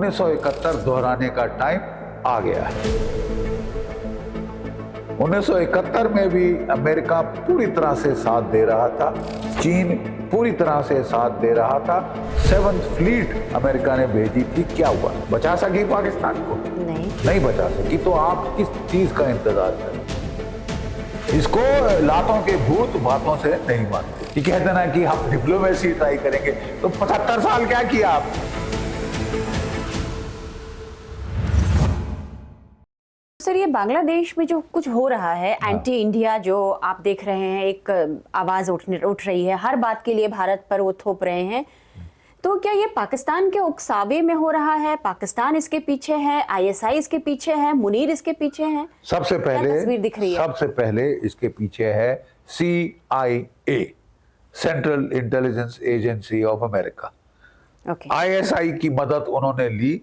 1971 दोहराने का टाइम आ गया है। 1971 में भी अमेरिका पूरी तरह से साथ दे रहा था, चीन पूरी तरह से साथ दे रहा था। 7th फ्लीट अमेरिका ने भेजी थी, क्या हुआ? बचा सकी पाकिस्तान को? नहीं बचा सकी। तो आप किस चीज का इंतजार करें? इसको लातों के भूत बातों से नहीं मानते। ये कहते ना कि हम डिप्लोमेसी ट्राई करेंगे, तो 75 साल क्या किया आप? सर, ये बांग्लादेश में जो कुछ हो रहा है, एंटी इंडिया जो आप देख रहे हैं, एक आवाज उठ रही है, हर बात के लिए भारत पर वो थोप रहे हैं, तो क्या ये पाकिस्तान के उकसावे में हो रहा है? पाकिस्तान इसके पीछे है, आईएसआई इसके पीछे है, मुनीर इसके पीछे है? सबसे पहले तस्वीर दिख रही है? सबसे पहले इसके पीछे है CIA, central intelligence agency of America. ISI की मदद उन्होंने ली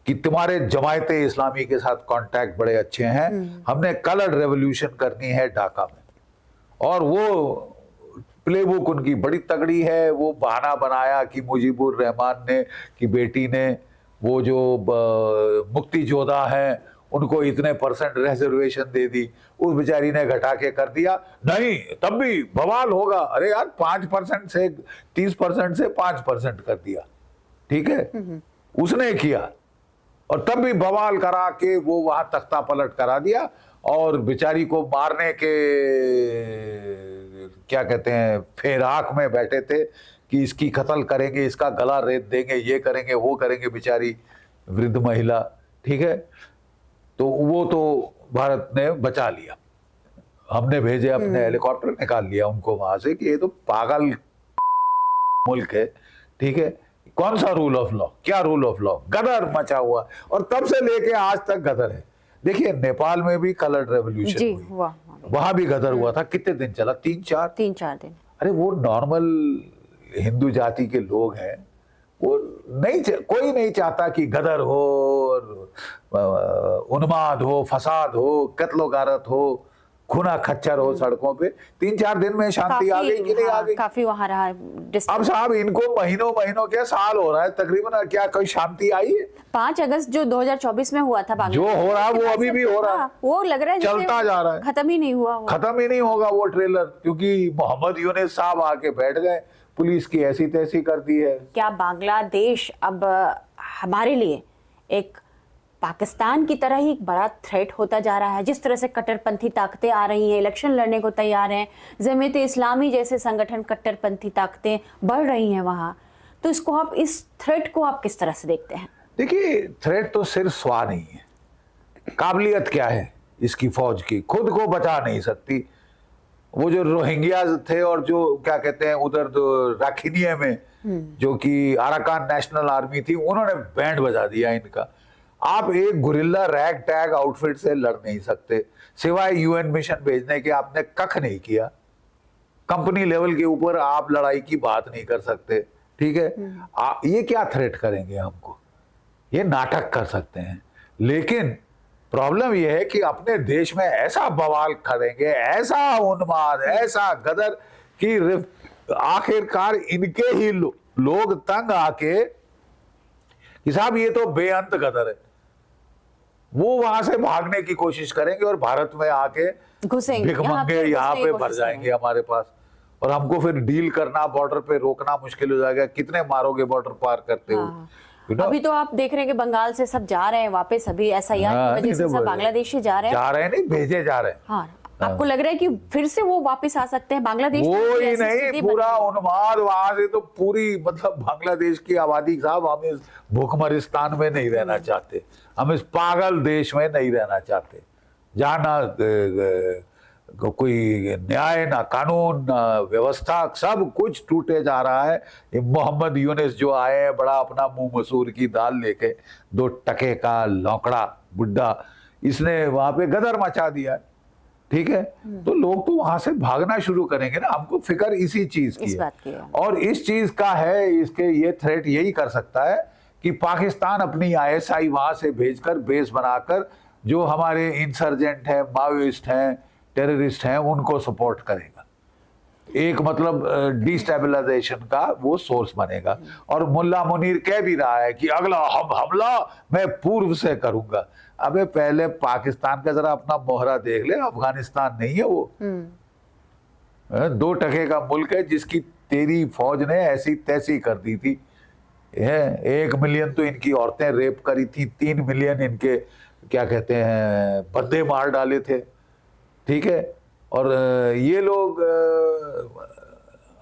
कि तुम्हारे जमायते इस्लामी के साथ कांटेक्ट बड़े अच्छे हैं, हमने कलर रेवोल्यूशन करनी है ढाका में। और वो प्लेबुक उनकी बड़ी तगड़ी है। वो बहाना बनाया कि मुजीबुर रहमान ने की बेटी ने वो जो मुक्ति जोधा हैं उनको इतने % रिजर्वेशन दे दी, उस बेचारी ने घटा के कर दिया। नहीं, तब भी बवाल होगा। अरे यार, 5% से 30% से 5% कर दिया, ठीक है, उसने किया, और तब भी बवाल करा के वो वहां तख्ता पलट करा दिया। और बेचारी को मारने के क्या कहते हैं फेराक में बैठे थे कि इसकी कत्ल करेंगे, इसका गला रेत देंगे, ये करेंगे, वो करेंगे, बेचारी वृद्ध महिला, ठीक है। तो वो तो भारत ने बचा लिया, हमने भेजे अपने हेलीकॉप्टर, निकाल लिया उनको वहां से कि ये तो पागल मुल्क है, ठीक है। कौन सा रूल ऑफ लॉ? क्या रूल ऑफ लॉ? गदर मचा हुआ, और तब से लेके आज तक गदर है। देखिए, नेपाल में भी कलर रेवोल्यूशन हुआ, वहां भी गदर हुआ था। कितने दिन चला? 3-4 दिन। अरे वो नॉर्मल हिंदू जाति के लोग हैं, वो नहीं, कोई नहीं चाहता कि गदर हो, उन्माद हो, फसाद हो, कत्लो गारत हो, खुना खच्चर हो सड़कों पे। 3-4 दिन में शांति आ गई कि नहीं आ गई? काफी वहां रहा। अब साहब, इनको महीनों क्या साल हो रहा है तकरीबन, क्या कोई शांति आई है? 5 अगस्त जो 2024 में हुआ था बांग्लादेश, जो हो रहा है वो अभी भी हो रहा है, वो लग रहा है चलता जा रहा है, खत्म ही नहीं हुआ, खत्म ही नहीं होगा वो ट्रेलर, क्योंकि मोहम्मद यूनिस साहब आके बैठ गए, पुलिस की ऐसी तैसी कर दी है। क्या बांग्लादेश अब हमारे लिए एक पाकिस्तान की तरह ही एक बड़ा थ्रेट होता जा रहा है? जिस तरह से कट्टरपंथी ताकतें आ रही हैं, इलेक्शन लड़ने को तैयार हैं, जमीयत इस्लामी जैसे संगठन, कट्टरपंथी ताकतें बढ़ रही हैं वहां, तो इसको आप, इस थ्रेट को आप किस तरह से देखते हैं? देखिए, थ्रेट तो सिर्फ स्वा नहीं है, काबिलियत क्या है इसकी फौज की? खुद को बचा नहीं सकती। वो जो रोहिंग्याज थे और जो क्या कहते हैं उधर राखिनिया में जो कि अराकान नेशनल आर्मी थी, उन्होंने बैंड बजा दिया इनका। आप एक गुरिल्ला रैग टैग आउटफिट से लड़ नहीं सकते, सिवाय UN मिशन भेजने के आपने कख नहीं किया। कंपनी लेवल के ऊपर आप लड़ाई की बात नहीं कर सकते, ठीक है। ये क्या थ्रेट करेंगे हमको? ये नाटक कर सकते हैं, लेकिन प्रॉब्लम यह है कि अपने देश में ऐसा बवाल करेंगे, ऐसा उन्माद, ऐसा गदर कि आखिरकार इनके ही लोग तंग आके कि साहब ये तो बेअंत गदर है, वो वहां से भागने की कोशिश करेंगे और भारत में आके भिखमंगे यहाँ पे भर जाएंगे हमारे पास, और हमको फिर डील करना, बॉर्डर पे रोकना मुश्किल हो जाएगा। कितने मारोगे बॉर्डर पार करते हुए? अभी तो आप देख रहे हैं कि बंगाल से सब जा रहे हैं वापस, अभी SIR की वजह से सब बांग्लादेशी जा रहे हैं, नहीं भेजे जा रहे हैं। हाँ, आपको लग रहा है कि फिर से वो वापस आ सकते हैं बांग्लादेश? वो ही नहीं, पूरा उन्माद वहां से तो पूरी, मतलब बांग्लादेश की आबादी, साहब हम इस भूखमरिस्तान में नहीं रहना चाहते, हम इस पागल देश में नहीं रहना चाहते, जहाँ ना कोई न्याय, ना कानून, ना व्यवस्था, सब कुछ टूटे जा रहा है। ये मोहम्मद यूनिस जो आए हैं, बड़ा अपना मुंह मसूर की दाल लेके, 2 टके का लौकड़ा बुड्ढा, इसने वहां पे गदर मचा दिया है, ठीक है। तो लोग तो वहां से भागना शुरू करेंगे ना। हमको फिक्र इसी चीज की है, और इस चीज का है, इसके ये थ्रेट यही कर सकता है कि पाकिस्तान अपनी ISI वहां से भेजकर, बेस बनाकर, जो हमारे इंसर्जेंट हैं, माओइस्ट हैं, टेररिस्ट हैं, उनको सपोर्ट करेगा। एक मतलब डिस्टेबलाइजेशन का वो सोर्स बनेगा। और मुल्ला मुनीर कह भी रहा है कि अगला हमला मैं पूर्व से करूंगा। अबे पहले पाकिस्तान का जरा अपना मोहरा देख ले, अफगानिस्तान नहीं है वो। 2 टके का मुल्क है जिसकी तेरी फौज ने ऐसी तैसी कर दी थी। 1 मिलियन तो इनकी औरतें रेप करी थी, 3 मिलियन इनके क्या कहते हैं बंदे मार डाले थे, ठीक है। और ये लोग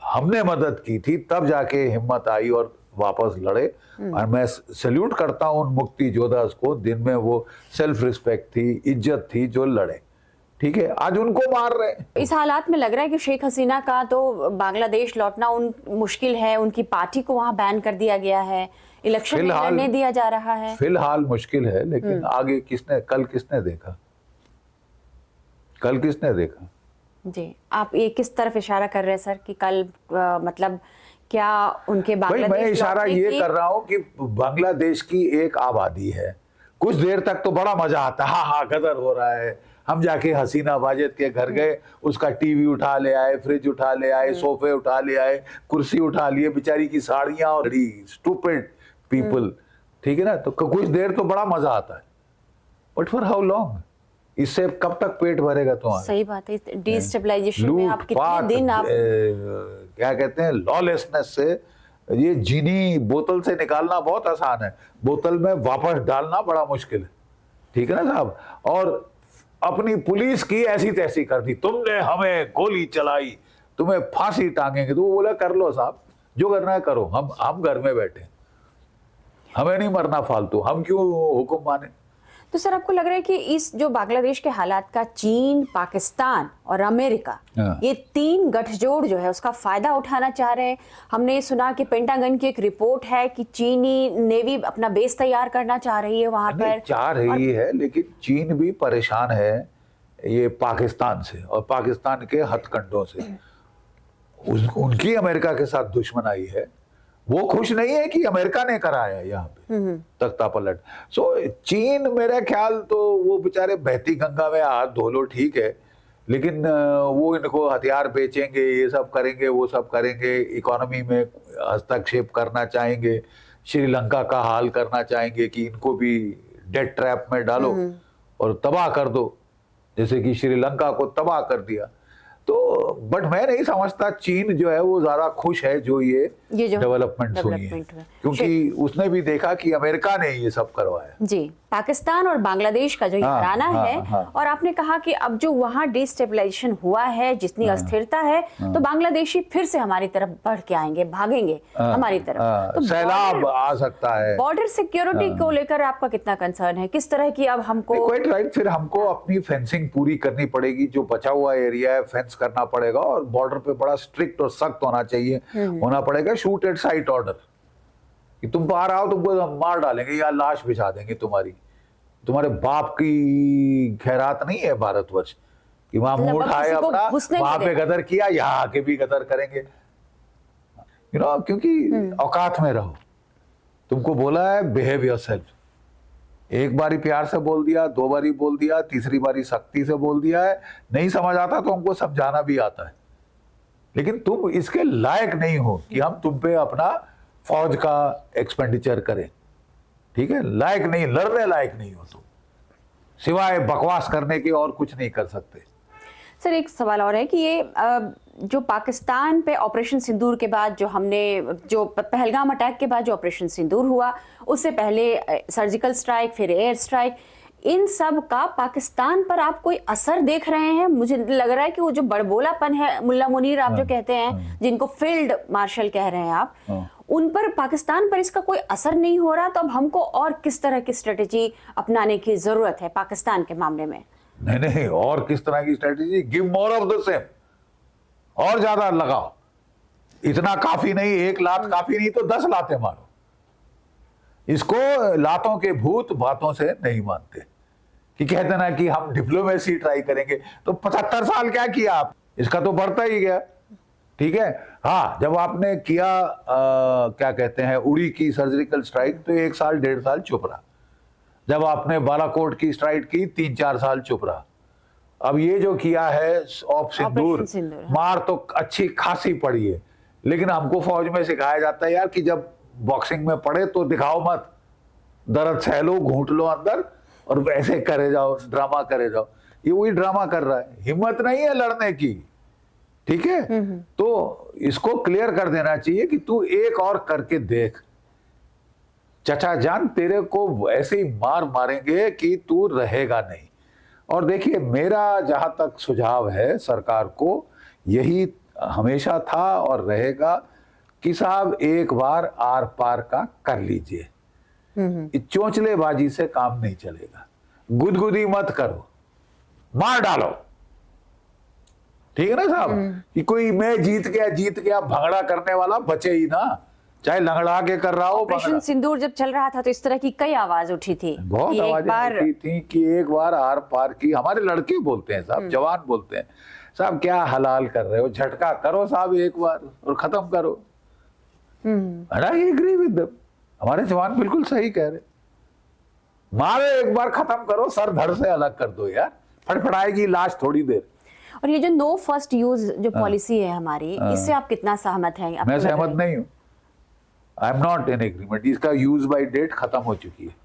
हमने मदद की थी, तब जाके हिम्मत आई और वापस लड़े। और मैं सैल्यूट करता हूँ उन मुक्ति योद्धास को, दिन में वो सेल्फ रिस्पेक्ट थी, इज्जत थी, जो लड़े, ठीक है। आज उनको मार रहे हैं। इस हालात में लग रहा है कि शेख हसीना का तो बांग्लादेश लौटना मुश्किल है, उनकी पार्टी को वहां बैन कर दिया गया है, इलेक्शन नहीं लड़ने दिया जा रहा है। फिलहाल मुश्किल है, लेकिन आगे कल किसने देखा? जी, आप ये किस तरफ इशारा कर रहे हैं सर कि कल मतलब क्या उनके बांग्लादेश? मैं इशारा ये कर रहा हूं कि बांग्लादेश की एक आबादी है, कुछ देर तक तो बड़ा मजा आता है, हाँ गदर हो रहा है। हम जाके हसीना वाजिद के घर गए, उसका टीवी उठा ले आए, फ्रिज उठा ले आए, सोफे उठा ले आए, कुर्सी उठा लिए, बेचारी की साड़ियां और स्टूपिड पीपल, ठीक है ना। तो कुछ देर तो बड़ा मजा आता है, बट फॉर हाउ लॉन्ग? इससे कब तक पेट भरेगा तुम्हारा? सही बात है। डिस्टेबलाइजेशन में आप कितने दिन आप क्या कहते हैं लॉलेसनेस से, ये चीनी बोतल से निकालना बहुत आसान है, बोतल में वापस डालना बड़ा मुश्किल है, ठीक है ना साहब। और अपनी पुलिस की ऐसी तैसी कर दी, तुमने हमें गोली चलाई, तुम्हें फांसी टांगेंगे। तो वो बोला कर लो साहब, जो करना है करो, हम घर में बैठे, हमें नहीं मरना फालतू, हम क्यों हुक्म माने। तो सर आपको लग रहा है कि इस जो बांग्लादेश के हालात का चीन, पाकिस्तान और अमेरिका, ये 3 गठजोड़ जो है उसका फायदा उठाना चाह रहे हैं? हमने सुना कि पेंटागन की एक रिपोर्ट है कि चीनी नेवी अपना बेस तैयार करना चाह रही है वहां पर। चाह रही है, लेकिन चीन भी परेशान है ये पाकिस्तान से और पाकिस्तान के हथकंडों से। उनकी अमेरिका के साथ दुश्मनाई है, वो खुश नहीं है कि अमेरिका ने कराया यहाँ पे तख्ता पलट। सो चीन मेरा ख्याल तो वो बेचारे बहती गंगा में हाथ धो लो, ठीक है, लेकिन वो इनको हथियार बेचेंगे, ये सब करेंगे, वो सब करेंगे, इकोनॉमी में हस्तक्षेप करना चाहेंगे, श्रीलंका का हाल करना चाहेंगे कि इनको भी डेट ट्रैप में डालो और तबाह कर दो, जैसे कि श्रीलंका को तबाह कर दिया। तो बट मैं नहीं समझता चीन जो है वो ज्यादा खुश है जो ये डेवलपमेंट हुई है, क्योंकि उसने भी देखा कि अमेरिका ने ये सब करवाया। जी, पाकिस्तान और बांग्लादेश का जो घराना है, और आपने कहा कि अब जो वहां डिस्टेबलाइजेशन हुआ है, जितनी अस्थिरता है, तो बांग्लादेशी फिर से हमारी तरफ बढ़ के आएंगे, भागेंगे हमारी तरफ, तो सैलाब आ सकता है। बॉर्डर सिक्योरिटी को लेकर आपका कितना कंसर्न है? किस तरह की अब हमको क्वाइट राइट, फिर हमको अपनी फेंसिंग पूरी करनी पड़ेगी, जो बचा हुआ एरिया है फेंस करना पड़ेगा, और बॉर्डर पे बड़ा स्ट्रिक्ट और सख्त होना चाहिए, होना पड़ेगा। शूट एट साइट ऑर्डर कि तुम बाहर आओ तुमको हम मार डालेंगे या लाश बिछा देंगे तुम्हारे बाप की खैरात नहीं है भारतवर्ष कि वहां मुंह उठाए अपना, वहां पे गदर किया, यहाँ आके भी गदर करेंगे, क्योंकि औकात में रहो। तुमको बोला है बिहेव योरसेल्फ, एक बारी प्यार से बोल दिया, 2 बारी बोल दिया, तीसरी बारी सख्ती से बोल दिया है, नहीं समझ आता तो हमको समझाना भी आता है, लेकिन तुम इसके लायक नहीं हो कि हम तुम पे अपना फौज का एक्सपेंडिचर करें, ठीक है। लायक नहीं, लड़ने लायक नहीं हो तुम, सिवाय बकवास करने के और कुछ नहीं कर सकते। सर एक सवाल और है कि ये जो पाकिस्तान पे ऑपरेशन सिंदूर के बाद जो पहलगाम अटैक के बाद जो ऑपरेशन सिंदूर हुआ, उससे पहले सर्जिकल स्ट्राइक, फिर एयर स्ट्राइक, इन सब का पाकिस्तान पर आप कोई असर देख रहे हैं? मुझे लग रहा है कि वो जो बड़बोलापन है, मुल्ला मुनीर आप जो कहते हैं, जिनको फील्ड मार्शल कह रहे हैं आप, उन पर, पाकिस्तान पर इसका कोई असर नहीं हो रहा। तो अब हमको और किस तरह की स्ट्रेटेजी अपनाने की जरूरत है पाकिस्तान के मामले में? नहीं, और किस तरह की strategy? Give more of the same, और ज्यादा लगाओ। इतना काफी नहीं, 1 लात काफी नहीं तो 10 लातें मारो। इसको लातों के भूत बातों से नहीं मानते, कि कहते ना कि हम डिप्लोमेसी ट्राई करेंगे, तो 75 साल क्या किया आप, इसका तो बढ़ता ही गया, ठीक है। हाँ, जब आपने किया क्या कहते हैं उड़ी की सर्जिकल स्ट्राइक, तो 1 साल 1.5 साल चुप रहा। जब आपने बालाकोट की स्ट्राइक की, 3-4 साल चुप रहा। अब ये जो किया है ऑफ सिंदूर, सिंदूर, हाँ। मार तो अच्छी खासी पड़ी है, लेकिन हमको फौज में सिखाया जाता है यार कि जब बॉक्सिंग में पड़े तो दिखाओ मत, दर्द सह लो, घूंट लो अंदर और वैसे करे जाओ, ड्रामा करे जाओ। ये वही ड्रामा कर रहा है, हिम्मत नहीं है लड़ने की, ठीक है। तो इसको क्लियर कर देना चाहिए कि तू एक और करके देख, चचा जान तेरे को ऐसे ही मार मारेंगे कि तू रहेगा नहीं। और देखिए, मेरा जहां तक सुझाव है सरकार को, यही हमेशा था और रहेगा कि साहब एक बार आर पार का कर लीजिए। चोंचलेबाजी से काम नहीं चलेगा, गुदगुदी मत करो, मार डालो, ठीक है ना साहब। कि कोई मैं जीत गया भंगड़ा करने वाला बचे ही ना, चाहे लंगड़ा के कर रहा हो। ऑपरेशन सिंदूर जब चल रहा था तो इस तरह की कई आवाज उठी थी, बहुत आवाजें उठी थी कि एक बार आर पार की। हमारे लड़के बोलते हैं साहब, जवान बोलते हैं, साहब क्या हलाल कर रहे हो, झटका करो साहब एक बार और खत्म करो। आई एग्री विद देम, हमारे जवान बिल्कुल सही कह रहे, मारे एक बार खत्म करो, सर धड़ से अलग कर दो यार, फड़फड़ाएगी लाश थोड़ी देर। और ये जो नो फर्स्ट यूज जो पॉलिसी है हमारी, इससे आप कितना सहमत हैं? मैं सहमत नहीं हूँ, I am not in agreement. इसका यूज बाय डेट खत्म हो चुकी है,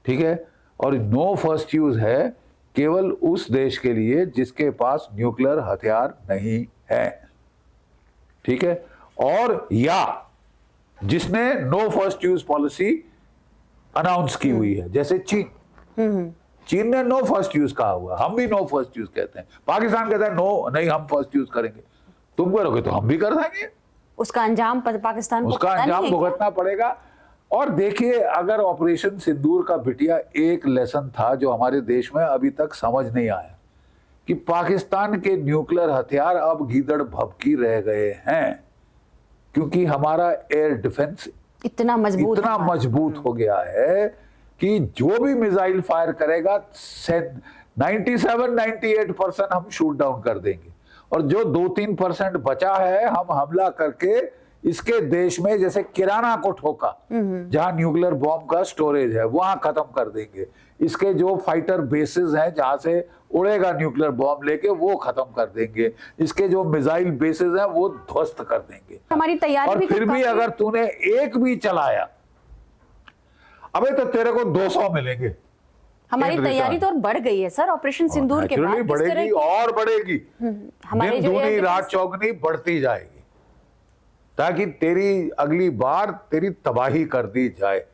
ठीक है। और नो फर्स्ट यूज है केवल उस देश के लिए जिसके पास न्यूक्लियर हथियार नहीं है, ठीक है, और या जिसने no first use policy announce की हुई है, जैसे चीन। चीन ने नो फर्स्ट यूज कहा हुआ, हम भी नो फर्स्ट यूज कहते हैं। पाकिस्तान कहता है नो नहीं हम फर्स्ट यूज करेंगे, तुम करोगे तो हम भी कर देंगे। उसका अंजाम पाकिस्तान को उसका अंजाम भुगतना पड़ेगा। और देखिए, अगर ऑपरेशन सिंदूर का बिटिया एक लेसन था जो हमारे देश में अभी तक समझ नहीं आया, कि पाकिस्तान के न्यूक्लियर हथियार अब गीदड़ भभकी रह गए हैं, क्योंकि हमारा एयर डिफेंस इतना मजबूत हो गया है कि जो भी मिसाइल फायर करेगा 97-98% हम शूट डाउन कर देंगे, और जो 2-3% बचा है हम हमला करके इसके देश में जैसे किराना को ठोका, जहां न्यूक्लियर बॉम्ब का स्टोरेज है वहां खत्म कर देंगे। इसके जो फाइटर बेसिस हैं जहां से उड़ेगा न्यूक्लियर बॉम्ब लेके वो खत्म कर देंगे। इसके जो मिसाइल बेसिस हैं वो ध्वस्त कर देंगे। हमारी तैयारी और फिर भी अगर तूने एक भी चलाया, अबे तो तेरे को 200 मिलेंगे। हमारी तैयारी तो और बढ़ गई है सर ऑपरेशन सिंदूर के बाद। बढ़ेगी और बढ़ेगी, हमारी दिन दूनी रात चौगनी बढ़ती जाएगी, ताकि तेरी अगली बार तेरी तबाही कर दी जाए।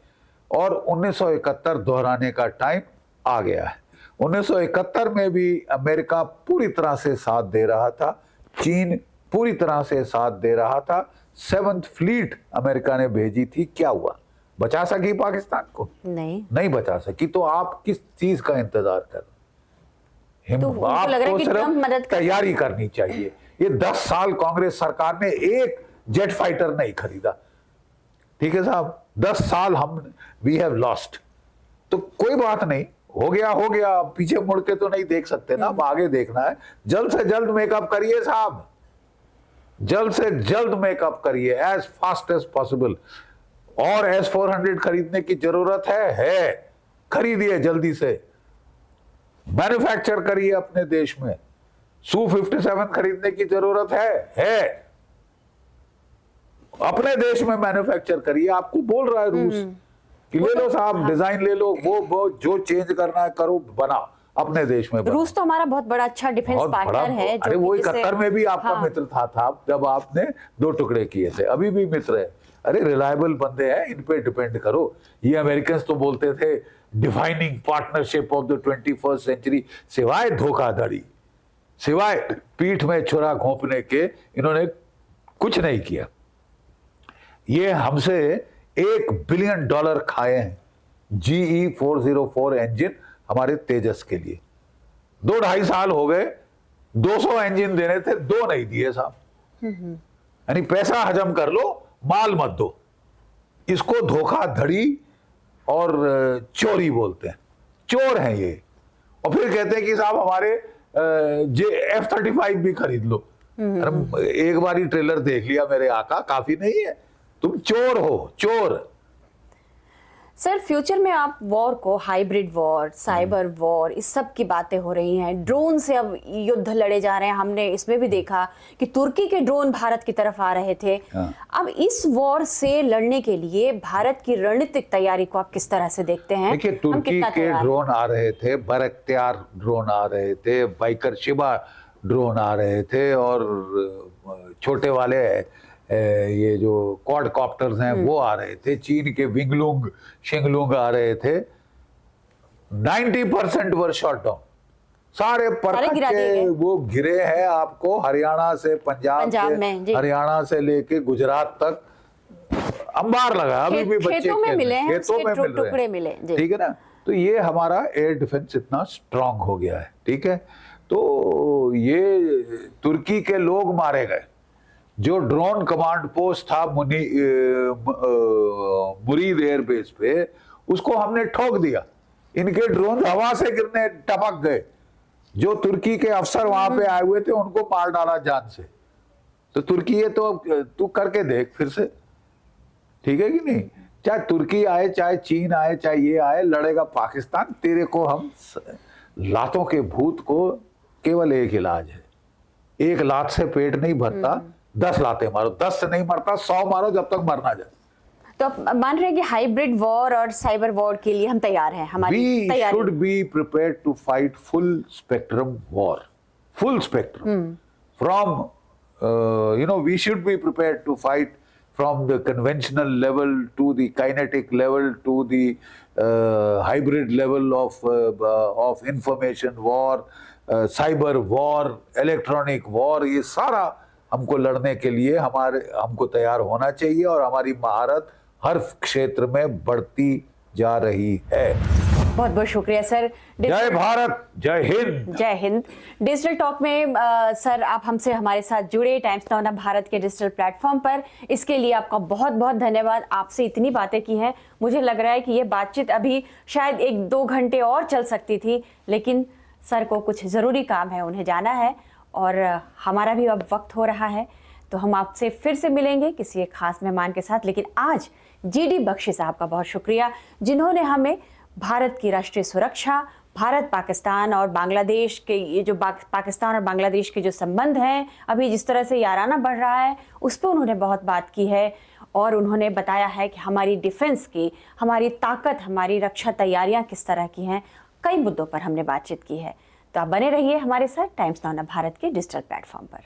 और 1971 दोहराने का टाइम आ गया है। 1971 में भी अमेरिका पूरी तरह से साथ दे रहा था, चीन पूरी तरह से साथ दे रहा था। 7th फ्लीट अमेरिका ने भेजी थी, क्या हुआ? बचा सकी पाकिस्तान को? नहीं बचा सकी। तो आप किस चीज का इंतजार कर रहे? तो आपको सिर्फ तैयारी करनी चाहिए। ये 10 साल कांग्रेस सरकार ने एक जेट फाइटर नहीं खरीदा, ठीक है साहब। 10 साल वी हैव लॉस्ट। तो कोई बात नहीं, हो गया, अब पीछे मुड़ के तो नहीं देख सकते ना, अब आगे देखना है। जल्द से जल्द मेकअप करिए साहब, जल्द से जल्द मेकअप करिए, एज फास्ट एज पॉसिबल। और S-400 खरीदने की जरूरत है, खरीदिए जल्दी से, मैन्युफैक्चर करिए अपने देश में। Su-57 खरीदने की जरूरत है, अपने देश में मैन्युफैक्चर करिए। आपको बोल रहा है रूस कि ले लो साहब, डिजाइन ले लो, वो जो चेंज करना है करो, बना अपने देश में। रूस तो हमारा बहुत बड़ा अच्छा डिफेंस पार्टनर है। अरे वो 71 में भी आपका मित्र था जब आपने 2 टुकड़े किए थे, अभी भी मित्र है। अरे रिलायबल बंदे हैं, इन पे डिपेंड करो। ये अमेरिकन तो बोलते थे defining partnership of the 21st century, सिवाय धोखाधड़ी, सिवाय पीठ में छुरा घोंपने के इन्होंने कुछ नहीं किया। ये हमसे $1 बिलियन खाए हैं GE-404 इंजन हमारे तेजस के लिए। 2-2.5 साल हो गए, 200 इंजन देने थे, 2 नहीं दिए साहब। यानी पैसा हजम कर लो, माल मत दो। इसको धोखाधड़ी और चोरी बोलते हैं, चोर हैं ये। और फिर कहते हैं कि साहब हमारे F-35 भी खरीद लो। अरे एक बार ही ट्रेलर देख लिया मेरे आका, काफी नहीं है? तुम चोर हो, चोर। सर फ्यूचर में आप वॉर को, हाइब्रिड वॉर, साइबर वॉर, इस सब की बातें हो रही हैं, ड्रोन से अब युद्ध लड़े जा रहे हैं। हमने इसमें भी देखा कि तुर्की के ड्रोन भारत की तरफ आ रहे थे। हाँ। अब इस वॉर से लड़ने के लिए भारत की रणनीतिक तैयारी को आप किस तरह से देखते हैं? देखिए, हम तुर्की कितना के तैयार हैं? ड्रोन आ रहे थे, बरख्तियार ड्रोन आ रहे थे, बाइकर शिबा ड्रोन आ रहे थे, और छोटे वाले ये जो क्वाड कॉप्टर्स हैं वो आ रहे थे, चीन के विंगलुंग शिंगलुंग आ रहे थे। 90% वर शॉट डाउन, सारे परखट गिरा दिए के गए। वो घिरे हैं। आपको हरियाणा से पंजाब में, जी। से, हरियाणा से लेके गुजरात तक अंबार लगा। अभी भी बच्चे खेतों में मिले हैं, खेतों में मिल रहे टुकड़े हैं। मिले, जी। ठीक है ना। तो ये हमारा एयर डिफेंस इतना स्ट्रांग हो गया है। ठीक है, तो ये तुर्की के लोग मारे गए। जो ड्रोन कमांड पोस्ट था मुरीद एयरबेस पे, उसको हमने ठोक दिया। इनके ड्रोन हवा से गिरने टपक गए। जो तुर्की के अफसर वहां पे आए हुए थे उनको मार डाला जान से। तो तुर्की ये तो तू करके देख फिर से, ठीक है कि नहीं। चाहे तुर्की आए, चाहे चीन आए, चाहे ये आए, लड़ेगा पाकिस्तान। तेरे को हम लातों के भूत को केवल एक इलाज है, एक लात से पेट नहीं भरता, 10 लातें मारो। 10 से नहीं मरता, 100 मारो जब तक मरना जाए। तो आप मान रहे हैं कि हाइब्रिड वॉर और साइबर वॉर के लिए हम तैयार हैं? हमारी We तैयारी should be prepared to fight full spectrum war, full spectrum. From we should be prepared to fight from the conventional level to the kinetic level to the hybrid level of information war, cyber war, electronic war. ये सारा हमको लड़ने के लिए हमको तैयार होना चाहिए, और हमारी महारत हर क्षेत्र में बढ़ती जा रही है। बहुत बहुत शुक्रिया सर। जय भारत, जय हिंद। जय हिंद। डिजिटल टॉक में सर आप हमसे हमारे साथ जुड़े टाइम्स नाउ ना भारत के डिजिटल प्लेटफॉर्म पर, इसके लिए आपका बहुत बहुत धन्यवाद। आपसे इतनी बातें की हैं, मुझे लग रहा है कि ये बातचीत अभी शायद 1-2 घंटे और चल सकती थी, लेकिन सर को कुछ ज़रूरी काम है, उन्हें जाना है, और हमारा भी अब वक्त हो रहा है। तो हम आपसे फिर से मिलेंगे किसी एक खास मेहमान के साथ। लेकिन आज GD बख्शी साहब का बहुत शुक्रिया, जिन्होंने हमें भारत की राष्ट्रीय सुरक्षा, भारत पाकिस्तान और बांग्लादेश के ये जो पाकिस्तान और बांग्लादेश के जो संबंध हैं, अभी जिस तरह से याराना बढ़ रहा है, उस पर उन्होंने बहुत बात की है। और उन्होंने बताया है कि हमारी डिफेंस की, हमारी ताकत, हमारी रक्षा तैयारियां किस तरह की हैं। कई मुद्दों पर हमने बातचीत की है। तो आप बने रहिए हमारे साथ टाइम्स नाउ ना भारत के डिजिटल प्लेटफॉर्म पर।